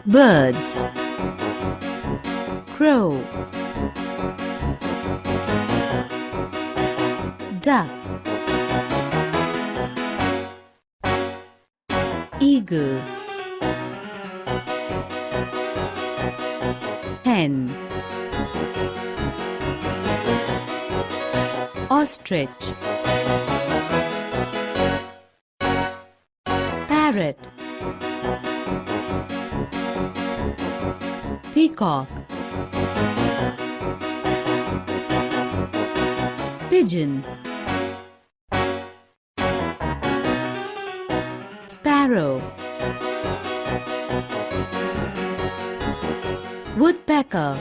Birds. Crow. Duck. Eagle. Hen. Ostrich. Parrot. Peacock. Pigeon. Sparrow. Woodpecker.